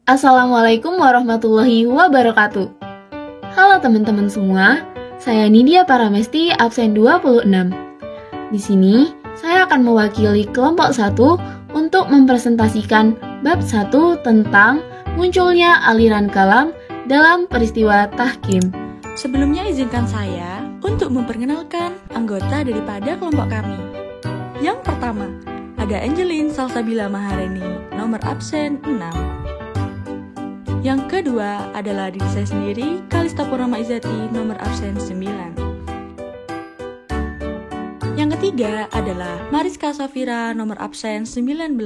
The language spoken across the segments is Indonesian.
Assalamualaikum warahmatullahi wabarakatuh. Halo teman-teman semua, saya Nidia Paramesti, absen 26. Di sini, saya akan mewakili kelompok 1 untuk mempresentasikan bab 1 tentang munculnya aliran kalam dalam peristiwa tahkim. Sebelumnya izinkan saya untuk memperkenalkan anggota daripada kelompok kami. Yang pertama, ada Angelin Salsabila Maharani, nomor absen 6. Yang kedua adalah diri saya sendiri, Kalista Purnama Izati, nomor absen 9. Yang ketiga adalah Mariska Safira, nomor absen 19.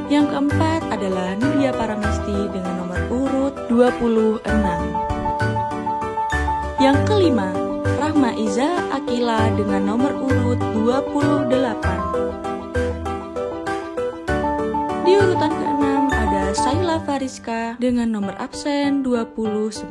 Yang keempat adalah Nidia Paramesti dengan nomor urut 26. Yang kelima, Rahma Iza Akila dengan nomor urut 28. Di urutan ke-6 ada Saila Fariska dengan nomor absen 29.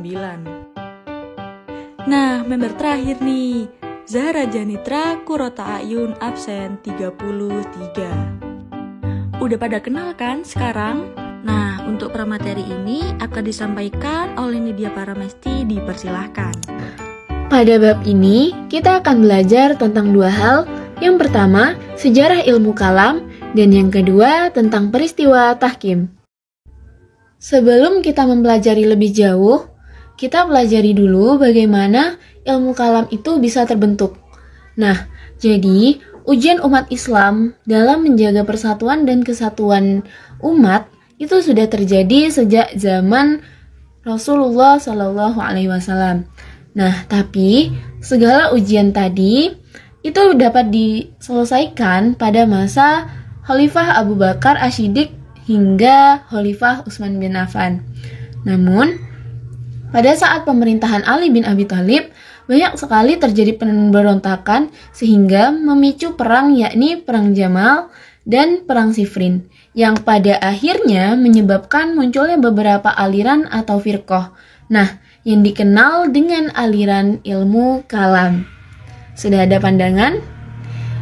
Nah, member terakhir nih, Zahra Janitra Kurota Ayun absen 33. Udah pada kenal kan sekarang? Nah, untuk pramateri ini akan disampaikan oleh Nidia Paramesti, dipersilahkan. Pada bab ini, kita akan belajar tentang dua hal. Yang pertama, sejarah ilmu kalam, dan yang kedua, tentang peristiwa tahkim. Sebelum kita mempelajari lebih jauh, kita pelajari dulu bagaimana ilmu kalam itu bisa terbentuk. Nah, jadi ujian umat Islam dalam menjaga persatuan dan kesatuan umat itu sudah terjadi sejak zaman Rasulullah SAW. Nah, tapi segala ujian tadi itu dapat diselesaikan pada masa Khalifah Abu Bakar Asy-Syiddiq hingga Khalifah Utsman bin Affan. Namun, pada saat pemerintahan Ali bin Abi Thalib, banyak sekali terjadi pemberontakan sehingga memicu perang, yakni Perang Jamal dan Perang Siffin, yang pada akhirnya menyebabkan munculnya beberapa aliran atau firqah. Nah, yang dikenal dengan aliran ilmu kalam. Sudah ada pandangan?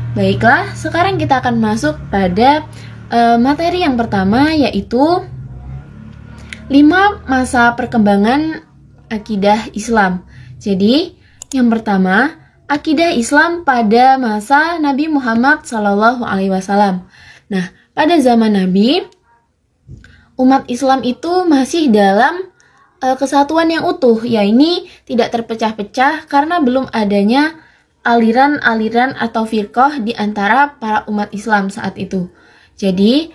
Baiklah, sekarang kita akan masuk pada materi yang pertama, yaitu 5 masa perkembangan akidah Islam. Jadi, yang pertama, akidah Islam pada masa Nabi Muhammad SAW. Nah, pada zaman Nabi, umat Islam itu masih dalam kesatuan yang utuh, yaitu tidak terpecah-pecah karena belum adanya aliran-aliran atau firqah di antara para umat Islam saat itu. Jadi,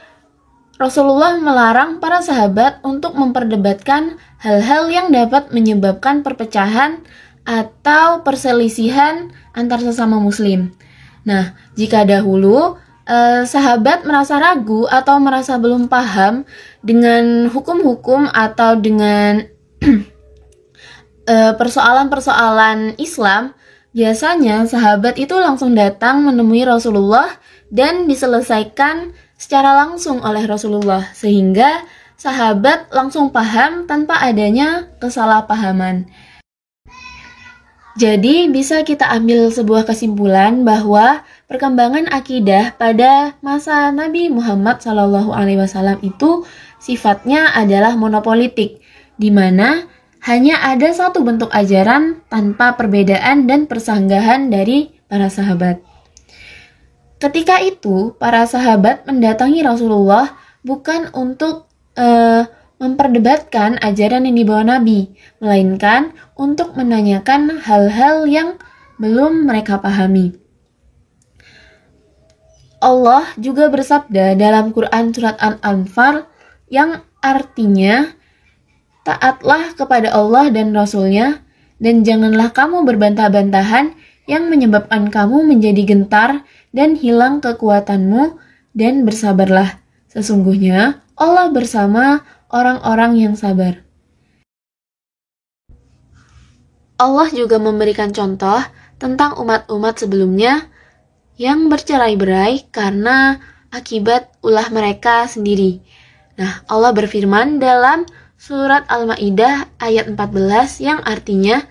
Rasulullah melarang para sahabat untuk memperdebatkan hal-hal yang dapat menyebabkan perpecahan atau perselisihan antar sesama muslim. Nah, jika dahulu sahabat merasa ragu atau merasa belum paham dengan hukum-hukum atau dengan persoalan-persoalan Islam, biasanya sahabat itu langsung datang menemui Rasulullah dan diselesaikan secara langsung oleh Rasulullah, sehingga sahabat langsung paham tanpa adanya kesalahpahaman. Jadi bisa kita ambil sebuah kesimpulan bahwa perkembangan akidah pada masa Nabi Muhammad SAW itu sifatnya adalah monopolitik, di mana hanya ada satu bentuk ajaran tanpa perbedaan dan persanggahan dari para sahabat. Ketika itu, para sahabat mendatangi Rasulullah bukan untuk memperdebatkan ajaran yang dibawa Nabi, melainkan untuk menanyakan hal-hal yang belum mereka pahami. Allah juga bersabda dalam Quran surat Al-Anfal yang artinya, taatlah kepada Allah dan Rasul-Nya, dan janganlah kamu berbantah-bantahan yang menyebabkan kamu menjadi gentar dan hilang kekuatanmu, dan bersabarlah. Sesungguhnya Allah bersama orang-orang yang sabar. Allah juga memberikan contoh tentang umat-umat sebelumnya yang bercerai-berai karena akibat ulah mereka sendiri. Nah, Allah berfirman dalam surat Al-Maidah ayat 14 yang artinya,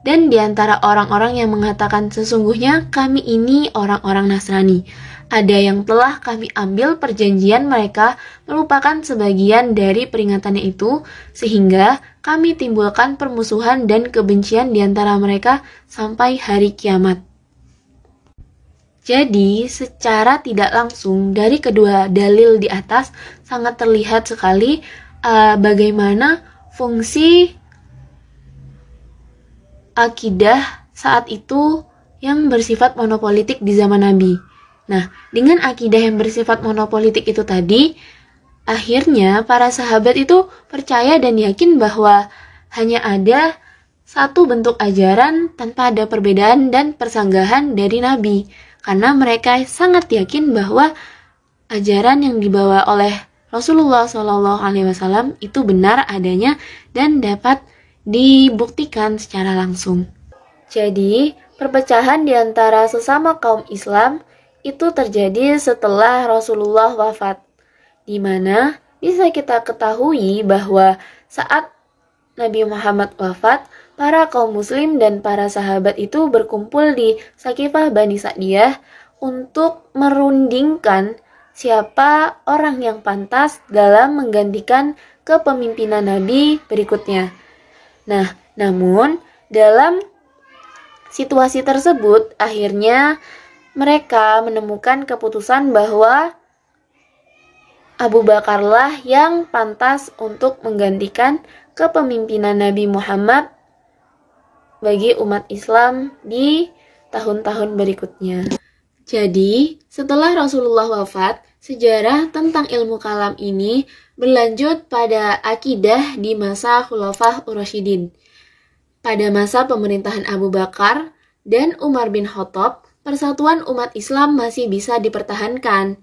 dan di antara orang-orang yang mengatakan sesungguhnya kami ini orang-orang Nasrani, Ada yang telah kami ambil perjanjian mereka melupakan sebagian dari peringatannya itu, sehingga kami timbulkan permusuhan dan kebencian di antara mereka sampai hari kiamat. Jadi, secara tidak langsung dari kedua dalil di atas sangat terlihat sekali bagaimana fungsi akidah saat itu yang bersifat monopolitik di zaman Nabi. Nah, dengan akidah yang bersifat monopolitik itu tadi, akhirnya para sahabat itu percaya dan yakin bahwa hanya ada satu bentuk ajaran tanpa ada perbedaan dan persanggahan dari Nabi. Karena mereka sangat yakin bahwa ajaran yang dibawa oleh Rasulullah SAW itu benar adanya dan dapat dibuktikan secara langsung. Jadi, perpecahan di antara sesama kaum Islam itu terjadi setelah Rasulullah wafat, di mana bisa kita ketahui bahwa saat Nabi Muhammad wafat, para kaum muslim dan para sahabat itu berkumpul di Saqifah Bani Sa'diyah untuk merundingkan siapa orang yang pantas dalam menggantikan kepemimpinan Nabi berikutnya. Nah, namun dalam situasi tersebut akhirnya mereka menemukan keputusan bahwa Abu Bakarlah yang pantas untuk menggantikan kepemimpinan Nabi Muhammad bagi umat Islam di tahun-tahun berikutnya. Jadi, setelah Rasulullah wafat, sejarah tentang ilmu kalam ini berlanjut pada akidah di masa Khulafah Ur-Rasyidin. Pada masa pemerintahan Abu Bakar dan Umar bin Khattab, persatuan umat Islam masih bisa dipertahankan.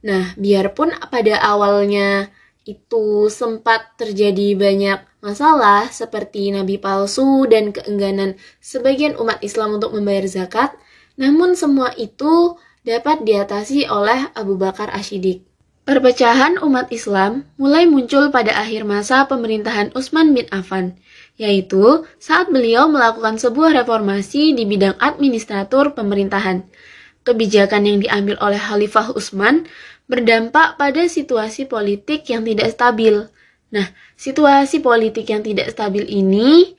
Nah, biarpun pada awalnya itu sempat terjadi banyak masalah seperti nabi palsu dan keengganan sebagian umat Islam untuk membayar zakat, namun semua itu dapat diatasi oleh Abu Bakar As-Siddiq. Perpecahan umat Islam mulai muncul pada akhir masa pemerintahan Utsman bin Affan, yaitu saat beliau melakukan sebuah reformasi di bidang administratur pemerintahan. Kebijakan yang diambil oleh Khalifah Utsman berdampak pada situasi politik yang tidak stabil. Nah, situasi politik yang tidak stabil ini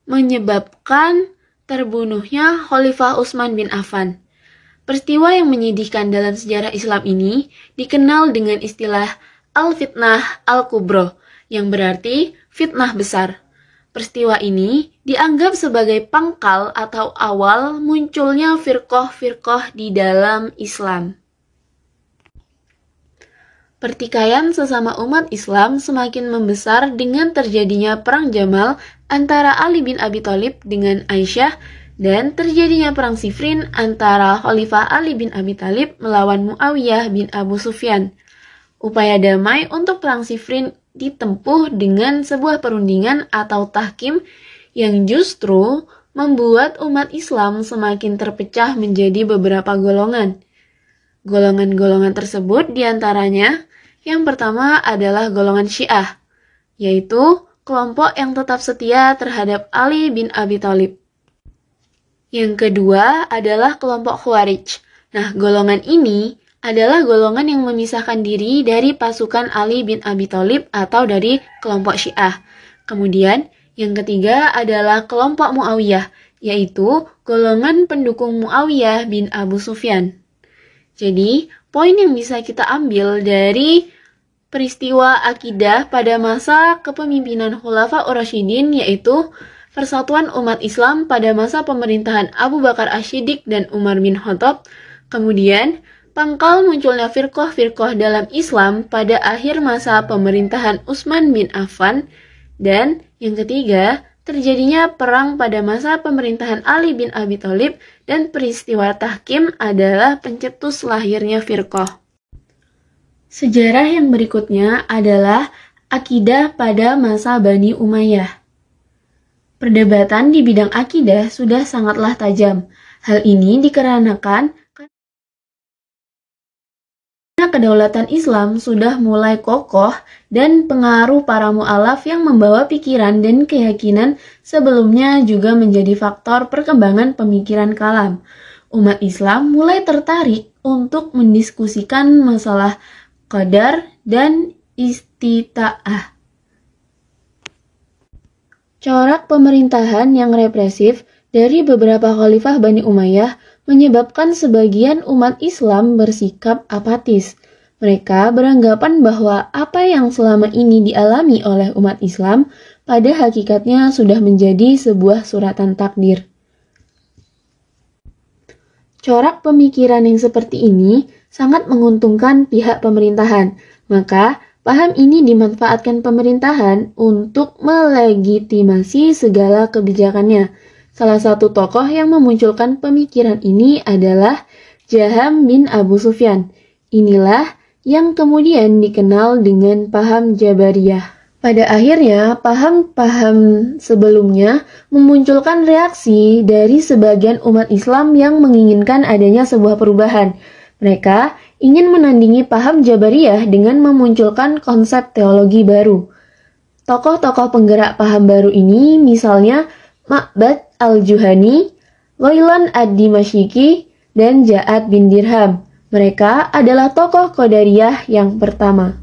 menyebabkan terbunuhnya Khalifah Utsman bin Affan. Peristiwa yang menyedihkan dalam sejarah Islam ini dikenal dengan istilah Al-Fitnah Al-Kubro, yang berarti fitnah besar. Peristiwa ini dianggap sebagai pangkal atau awal munculnya firqah-firqah di dalam Islam. Pertikaian sesama umat Islam semakin membesar dengan terjadinya Perang Jamal antara Ali bin Abi Thalib dengan Aisyah dan terjadinya Perang Siffin antara Khalifah Ali bin Abi Thalib melawan Muawiyah bin Abu Sufyan. Upaya damai untuk Perang Siffin ditempuh dengan sebuah perundingan atau tahkim yang justru membuat umat Islam semakin terpecah menjadi beberapa golongan. Golongan-golongan tersebut diantaranya yang pertama adalah golongan Syiah, yaitu kelompok yang tetap setia terhadap Ali bin Abi Thalib. Yang kedua adalah kelompok Khawarij. Nah, golongan ini adalah golongan yang memisahkan diri dari pasukan Ali bin Abi Thalib atau dari kelompok Syiah. Kemudian, yang ketiga adalah kelompok Muawiyah, yaitu golongan pendukung Muawiyah bin Abu Sufyan. Jadi, poin yang bisa kita ambil dari peristiwa akidah pada masa kepemimpinan Khulafa Ur-Rasyidin yaitu persatuan umat Islam pada masa pemerintahan Abu Bakar As-Siddiq dan Umar bin Khattab. Kemudian, pangkal munculnya firqah-firqah dalam Islam pada akhir masa pemerintahan Utsman bin Affan. Dan yang ketiga, terjadinya perang pada masa pemerintahan Ali bin Abi Thalib dan peristiwa tahkim adalah pencetus lahirnya firqah. Sejarah yang berikutnya adalah akidah pada masa Bani Umayyah. Perdebatan di bidang akidah sudah sangatlah tajam. Hal ini dikarenakan kedaulatan Islam sudah mulai kokoh dan pengaruh para mu'alaf yang membawa pikiran dan keyakinan sebelumnya juga menjadi faktor perkembangan pemikiran kalam. umat Islam mulai tertarik untuk mendiskusikan masalah qadar dan istita'ah. Corak pemerintahan yang represif dari beberapa khalifah Bani Umayyah menyebabkan sebagian umat Islam bersikap apatis. Mereka beranggapan bahwa apa yang selama ini dialami oleh umat Islam pada hakikatnya sudah menjadi sebuah suratan takdir. Corak pemikiran yang seperti ini sangat menguntungkan pihak pemerintahan, maka paham ini dimanfaatkan pemerintahan untuk melegitimasi segala kebijakannya. Salah satu tokoh yang memunculkan pemikiran ini adalah Jaham bin Abu Sufyan. Inilah yang kemudian dikenal dengan paham Jabariyah. Pada akhirnya, paham-paham sebelumnya memunculkan reaksi dari sebagian umat Islam yang menginginkan adanya sebuah perubahan. Mereka ingin menandingi paham Jabariyah dengan memunculkan konsep teologi baru. Tokoh-tokoh penggerak paham baru ini misalnya Ma'bad al-Juhani, Ghailan ad-Dimashqi, dan Ja'ad bin Dirham. Mereka adalah tokoh Qadariyah yang pertama.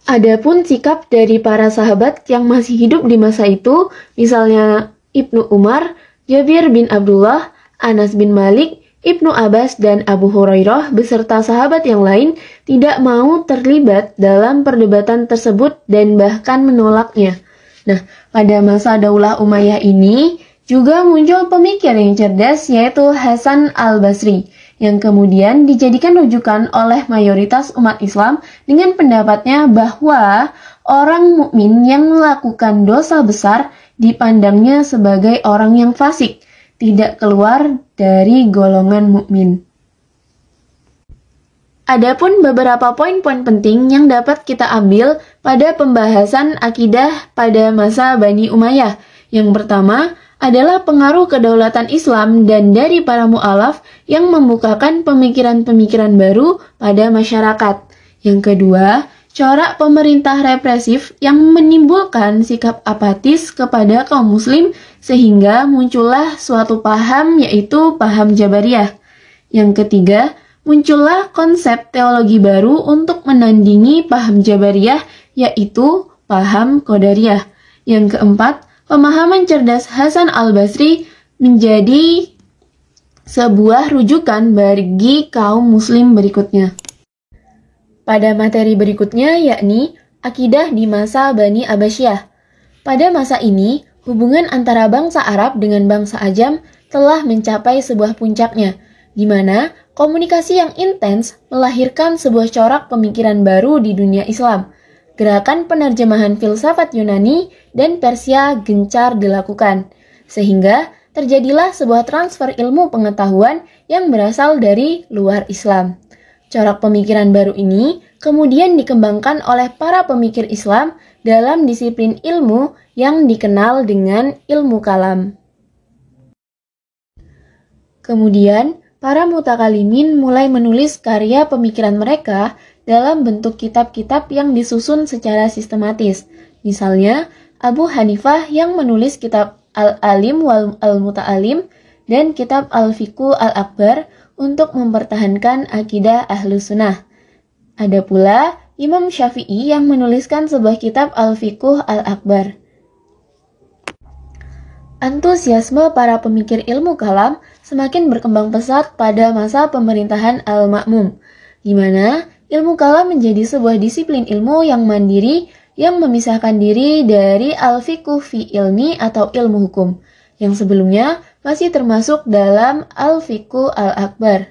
Adapun sikap dari para sahabat yang masih hidup di masa itu, misalnya Ibnu Umar, Jabir bin Abdullah, Anas bin Malik, Ibnu Abbas, dan Abu Hurairah beserta sahabat yang lain tidak mau terlibat dalam perdebatan tersebut dan bahkan menolaknya. Nah, pada masa Daulah Umayyah ini juga muncul pemikir yang cerdas yaitu Hasan al-Basri yang kemudian dijadikan rujukan oleh mayoritas umat Islam dengan pendapatnya bahwa orang mukmin yang melakukan dosa besar dipandangnya sebagai orang yang fasik, tidak keluar dari golongan mukmin. Adapun beberapa poin-poin penting yang dapat kita ambil pada pembahasan akidah pada masa Bani Umayyah. Yang pertama adalah pengaruh kedaulatan Islam dan dari para mu'alaf yang membukakan pemikiran-pemikiran baru pada masyarakat. Yang kedua, corak pemerintah represif yang menimbulkan sikap apatis kepada kaum muslim sehingga muncullah suatu paham yaitu paham Jabariyah. Yang ketiga, muncullah konsep teologi baru untuk menandingi paham Jabariyah yaitu paham Qadariyah. Yang keempat, pemahaman cerdas Hasan al-Basri menjadi sebuah rujukan bagi kaum muslim berikutnya. Pada materi berikutnya yakni akidah di masa Bani Abbasiyah. Pada masa ini, hubungan antara bangsa Arab dengan bangsa Ajam telah mencapai sebuah puncaknya, di mana komunikasi yang intens melahirkan sebuah corak pemikiran baru di dunia Islam. Gerakan penerjemahan filsafat Yunani dan Persia gencar dilakukan, sehingga terjadilah sebuah transfer ilmu pengetahuan yang berasal dari luar Islam. Corak pemikiran baru ini kemudian dikembangkan oleh para pemikir Islam dalam disiplin ilmu yang dikenal dengan ilmu kalam. Kemudian, para mutakalimin mulai menulis karya pemikiran mereka dalam bentuk kitab-kitab yang disusun secara sistematis. Misalnya, Abu Hanifah yang menulis kitab Al-Alim wal Al-Muta'alim dan kitab Al-Fiqhu Al-Akbar untuk mempertahankan akidah Ahlus Sunnah. Ada pula Imam Syafi'i yang menuliskan sebuah kitab Al-Fiqhu Al-Akbar. Antusiasme para pemikir ilmu kalam semakin berkembang pesat pada masa pemerintahan Al-Ma'mum, di mana ilmu kalam menjadi sebuah disiplin ilmu yang mandiri yang memisahkan diri dari al-fiqh fi ilmi atau ilmu hukum, yang sebelumnya masih termasuk dalam al-fiqh al-akbar.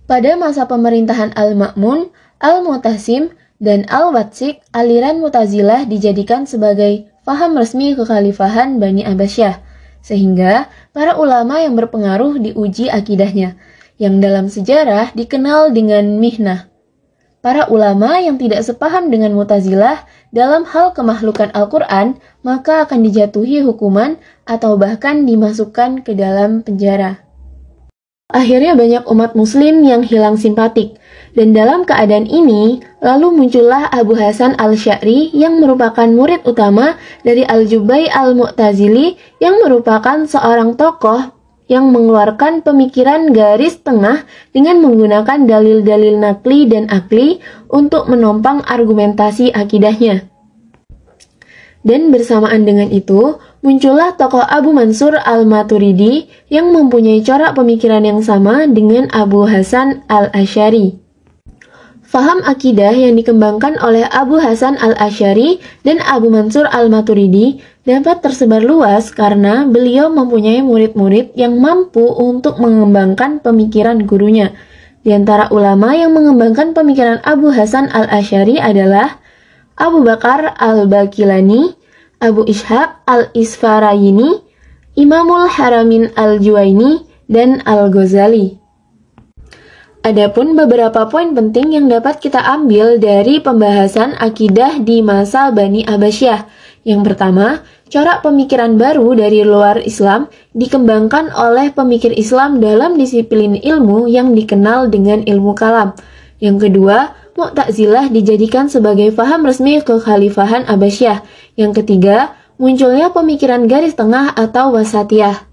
Pada masa pemerintahan Al-Ma'mun, Al-Mu'tasim, dan Al-Watsik, aliran Mu'tazilah dijadikan sebagai faham resmi kekhalifahan Bani Abbasiyah, sehingga para ulama yang berpengaruh diuji akidahnya, yang dalam sejarah dikenal dengan mihnah. Para ulama yang tidak sepaham dengan Mu'tazilah dalam hal kemakhlukan Al-Quran, maka akan dijatuhi hukuman atau bahkan dimasukkan ke dalam penjara. Akhirnya banyak umat muslim yang hilang simpatik, dan dalam keadaan ini, lalu muncullah Abu Hasan al-Sy'ari yang merupakan murid utama dari Al-Jubai al-Mu'tazili yang merupakan seorang tokoh yang mengeluarkan pemikiran garis tengah dengan menggunakan dalil-dalil nakli dan akli untuk menopang argumentasi akidahnya. Dan bersamaan dengan itu, muncullah tokoh Abu Mansur al-Maturidi yang mempunyai corak pemikiran yang sama dengan Abu Hasan al-Asy'ari. Faham akidah yang dikembangkan oleh Abu Hasan al-Asy'ari dan Abu Mansur al-Maturidi dapat tersebar luas karena beliau mempunyai murid-murid yang mampu untuk mengembangkan pemikiran gurunya. Di antara ulama yang mengembangkan pemikiran Abu Hasan al-Asy'ari adalah Abu Bakar al-Baqilani, Abu Ishaq al-Isfarayini, Imamul Haramin al-Juwaini, dan al-Ghazali. Adapun beberapa poin penting yang dapat kita ambil dari pembahasan akidah di masa Bani Abbasiyah. Yang pertama, corak pemikiran baru dari luar Islam dikembangkan oleh pemikir Islam dalam disiplin ilmu yang dikenal dengan ilmu kalam. Yang kedua, Mu'tazilah dijadikan sebagai faham resmi kekhalifahan Abbasiyah. Yang ketiga, munculnya pemikiran garis tengah atau wasatiyah.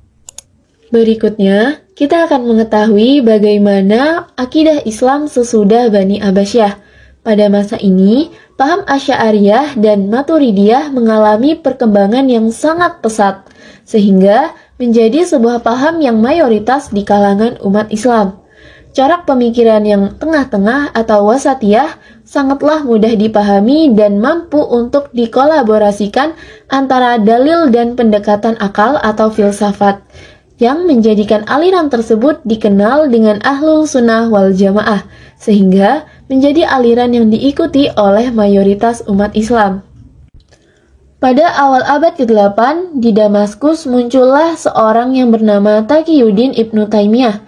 Berikutnya, kita akan mengetahui bagaimana akidah Islam sesudah Bani Abbasiyah. Pada masa ini, paham Asy'ariyah dan Maturidiyah mengalami perkembangan yang sangat pesat, sehingga menjadi sebuah paham yang mayoritas di kalangan umat Islam. Corak pemikiran yang tengah-tengah atau wasatiyah sangatlah mudah dipahami dan mampu untuk dikolaborasikan antara dalil dan pendekatan akal atau filsafat, yang menjadikan aliran tersebut dikenal dengan Ahlul Sunnah wal Jamaah, sehingga menjadi aliran yang diikuti oleh mayoritas umat Islam. Pada awal abad ke-8, di Damaskus muncullah seorang yang bernama Taqiyuddin Ibnu Taimiyah.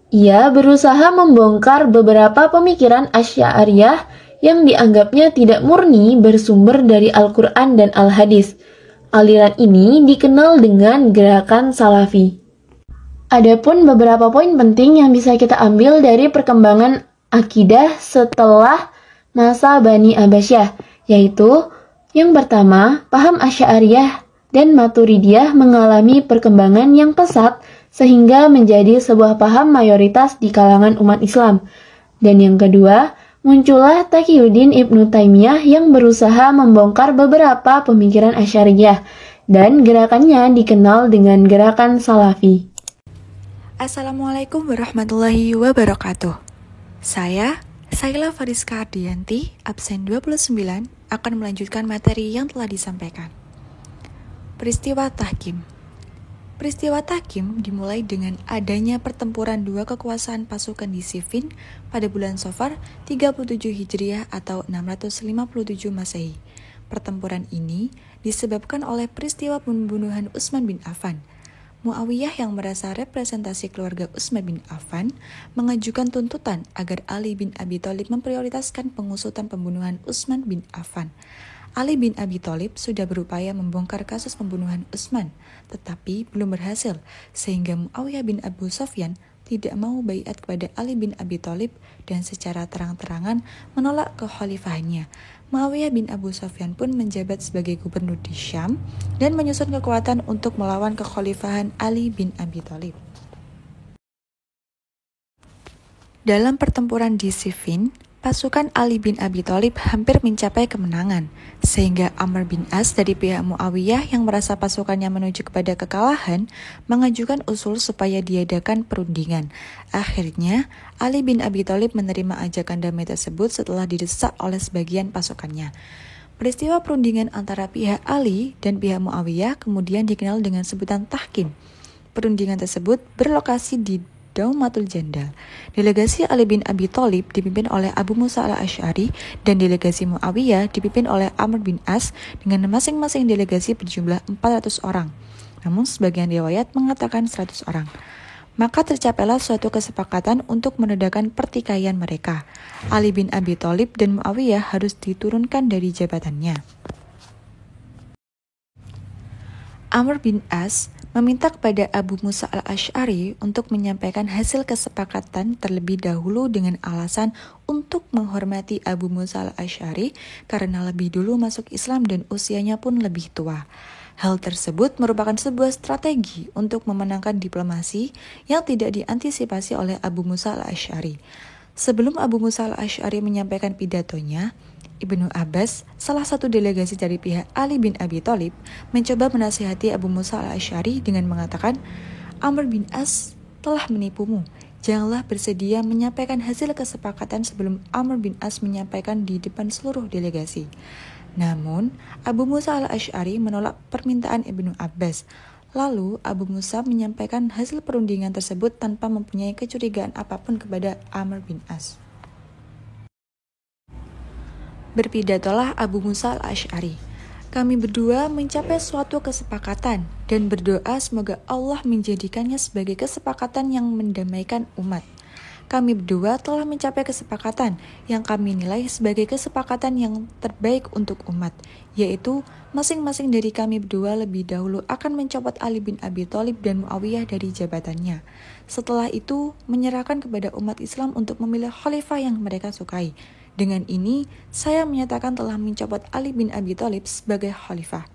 Ia berusaha membongkar beberapa pemikiran Asy'ariyah yang dianggapnya tidak murni bersumber dari Al-Quran dan Al-Hadis. Aliran ini dikenal dengan gerakan Salafi. Adapun beberapa poin penting yang bisa kita ambil dari perkembangan akidah setelah masa Bani Abbasiyah, yaitu yang pertama, paham Asy'ariyah dan Maturidiyah mengalami perkembangan yang pesat sehingga menjadi sebuah paham mayoritas di kalangan umat Islam. Dan yang kedua, muncullah Taqiyuddin Ibnu Taimiyah yang berusaha membongkar beberapa pemikiran Asy'ariyah dan gerakannya dikenal dengan gerakan Salafi. Assalamualaikum warahmatullahi wabarakatuh. Saya, Saila Fariska Ardianti, absen 29, akan melanjutkan materi yang telah disampaikan. Peristiwa Tahkim. Peristiwa Tahkim dimulai dengan adanya pertempuran dua kekuasaan pasukan di Siffin pada bulan Safar 37 Hijriah atau 657 Masehi. Pertempuran ini disebabkan oleh peristiwa pembunuhan Utsman bin Affan. Muawiyah yang merasa representasi keluarga Utsman bin Affan mengajukan tuntutan agar Ali bin Abi Thalib memprioritaskan pengusutan pembunuhan Utsman bin Affan. Ali bin Abi Thalib sudah berupaya membongkar kasus pembunuhan Utsman, tetapi belum berhasil, sehingga Muawiyah bin Abu Sufyan tidak mau baiat kepada Ali bin Abi Thalib dan secara terang-terangan menolak kekhalifahannya. Muawiyah bin Abu Sufyan pun menjabat sebagai gubernur di Syam dan menyusun kekuatan untuk melawan kekhalifahan Ali bin Abi Thalib. Dalam pertempuran di Siffin, pasukan Ali bin Abi Thalib hampir mencapai kemenangan, sehingga Amr bin As dari pihak Muawiyah yang merasa pasukannya menuju kepada kekalahan, mengajukan usul supaya diadakan perundingan. Akhirnya, Ali bin Abi Thalib menerima ajakan damai tersebut setelah didesak oleh sebagian pasukannya. Peristiwa perundingan antara pihak Ali dan pihak Muawiyah kemudian dikenal dengan sebutan Tahkim. Perundingan tersebut berlokasi di Daumatul Jandal. Delegasi Ali bin Abi Thalib dipimpin oleh Abu Musa al-Asy'ari dan delegasi Muawiyah dipimpin oleh Amr bin As dengan masing-masing delegasi berjumlah 400 orang. Namun sebagian riwayat mengatakan 100 orang. Maka tercapailah suatu kesepakatan untuk meredakan pertikaian mereka. Ali bin Abi Thalib dan Muawiyah harus diturunkan dari jabatannya. Amr bin As meminta kepada Abu Musa al-Asy'ari untuk menyampaikan hasil kesepakatan terlebih dahulu dengan alasan untuk menghormati Abu Musa al-Asy'ari karena lebih dulu masuk Islam dan usianya pun lebih tua. Hal tersebut merupakan sebuah strategi untuk memenangkan diplomasi yang tidak diantisipasi oleh Abu Musa al-Asy'ari. Sebelum Abu Musa al-Asy'ari menyampaikan pidatonya, Ibnu Abbas, salah satu delegasi dari pihak Ali bin Abi Thalib, mencoba menasihati Abu Musa al-Asy'ari dengan mengatakan, Amr bin As telah menipumu. Janganlah bersedia menyampaikan hasil kesepakatan sebelum Amr bin As menyampaikan di depan seluruh delegasi. Namun, Abu Musa al-Asy'ari menolak permintaan Ibnu Abbas. Lalu, Abu Musa menyampaikan hasil perundingan tersebut tanpa mempunyai kecurigaan apapun kepada Amr bin As. Berpidatolah Abu Musa al-Asy'ari. Kami berdua mencapai suatu kesepakatan dan berdoa semoga Allah menjadikannya sebagai kesepakatan yang mendamaikan umat. Kami berdua telah mencapai kesepakatan yang kami nilai sebagai kesepakatan yang terbaik untuk umat, yaitu masing-masing dari kami berdua lebih dahulu akan mencopot Ali bin Abi Thalib dan Muawiyah dari jabatannya. Setelah itu, menyerahkan kepada umat Islam untuk memilih khalifah yang mereka sukai. Dengan ini, saya menyatakan telah mencopot Ali bin Abi Thalib sebagai khalifah.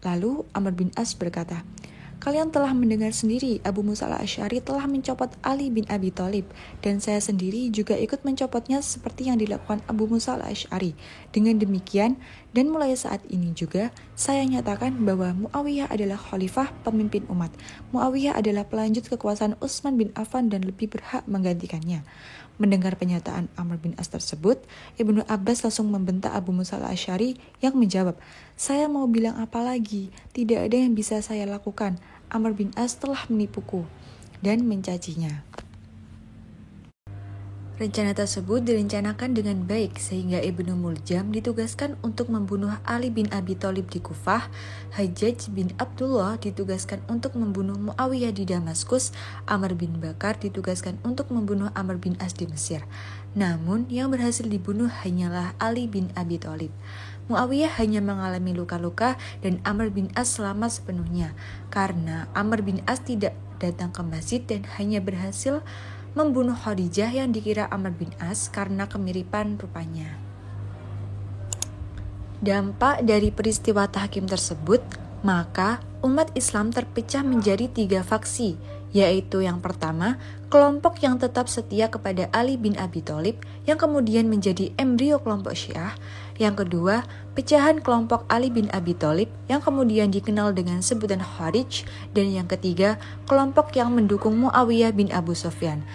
Lalu Amr bin As berkata, kalian telah mendengar sendiri Abu Musa al-Asy'ari telah mencopot Ali bin Abi Thalib dan saya sendiri juga ikut mencopotnya seperti yang dilakukan Abu Musa al-Asy'ari. Dengan demikian, dan mulai saat ini juga, saya nyatakan bahwa Muawiyah adalah khalifah pemimpin umat. Muawiyah adalah pelanjut kekuasaan Utsman bin Affan dan lebih berhak menggantikannya. Mendengar pernyataan Amr bin As tersebut, Ibnu Abbas langsung membentak Abu Musa al-Asy'ari yang menjawab, saya mau bilang apa lagi? Tidak ada yang bisa saya lakukan. Amr bin As telah menipuku dan mencacinya. Rencana tersebut direncanakan dengan baik sehingga Ibnu Muljam ditugaskan untuk membunuh Ali bin Abi Thalib di Kufah, Hajjaj bin Abdullah ditugaskan untuk membunuh Muawiyah di Damaskus, Amr bin Bakar ditugaskan untuk membunuh Amr bin As di Mesir. Namun yang berhasil dibunuh hanyalah Ali bin Abi Thalib. Muawiyah hanya mengalami luka-luka dan Amr bin As selamat sepenuhnya karena Amr bin As tidak datang ke masjid dan hanya berhasil membunuh Khadijah yang dikira Amr bin As karena kemiripan rupanya. Dampak dari peristiwa tahkim tersebut, maka umat Islam terpecah menjadi 3 faksi, yaitu yang pertama, kelompok yang tetap setia kepada Ali bin Abi Thalib yang kemudian menjadi embrio kelompok Syiah. Yang kedua, pecahan kelompok Ali bin Abi Thalib yang kemudian dikenal dengan sebutan Khawarij. Dan yang ketiga, kelompok yang mendukung Muawiyah bin Abu Sufyan.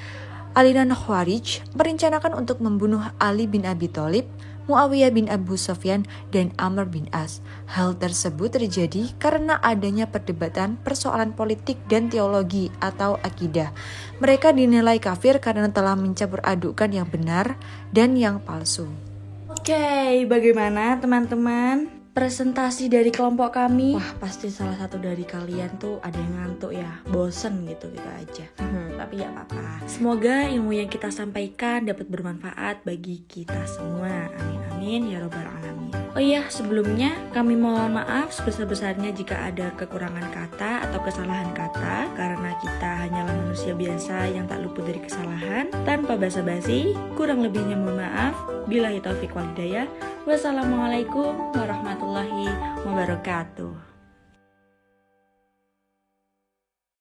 Aliran Khawarij merencanakan untuk membunuh Ali bin Abi Thalib, Muawiyah bin Abu Sufyan, dan Amr bin As. Hal tersebut terjadi karena adanya perdebatan persoalan politik dan teologi atau akidah. Mereka dinilai kafir karena telah mencampur adukan yang benar dan yang palsu. Oke, bagaimana teman-teman? Presentasi dari kelompok kami. Wah, pasti salah satu dari kalian tuh ada yang ngantuk ya, bosen gitu aja. Tapi ya apa-apa. Semoga ilmu yang kita sampaikan dapat bermanfaat bagi kita semua. Amin amin ya robbal alamin. Oh iya, sebelumnya kami mohon maaf sebesar-besarnya jika ada kekurangan kata atau kesalahan kata karena kita hanyalah manusia biasa yang tak luput dari kesalahan. Tanpa basa-basi, kurang lebihnya mohon maaf. Billahi taufiq wal hidayah. Wassalamualaikum warahmatullahi wabarakatuh.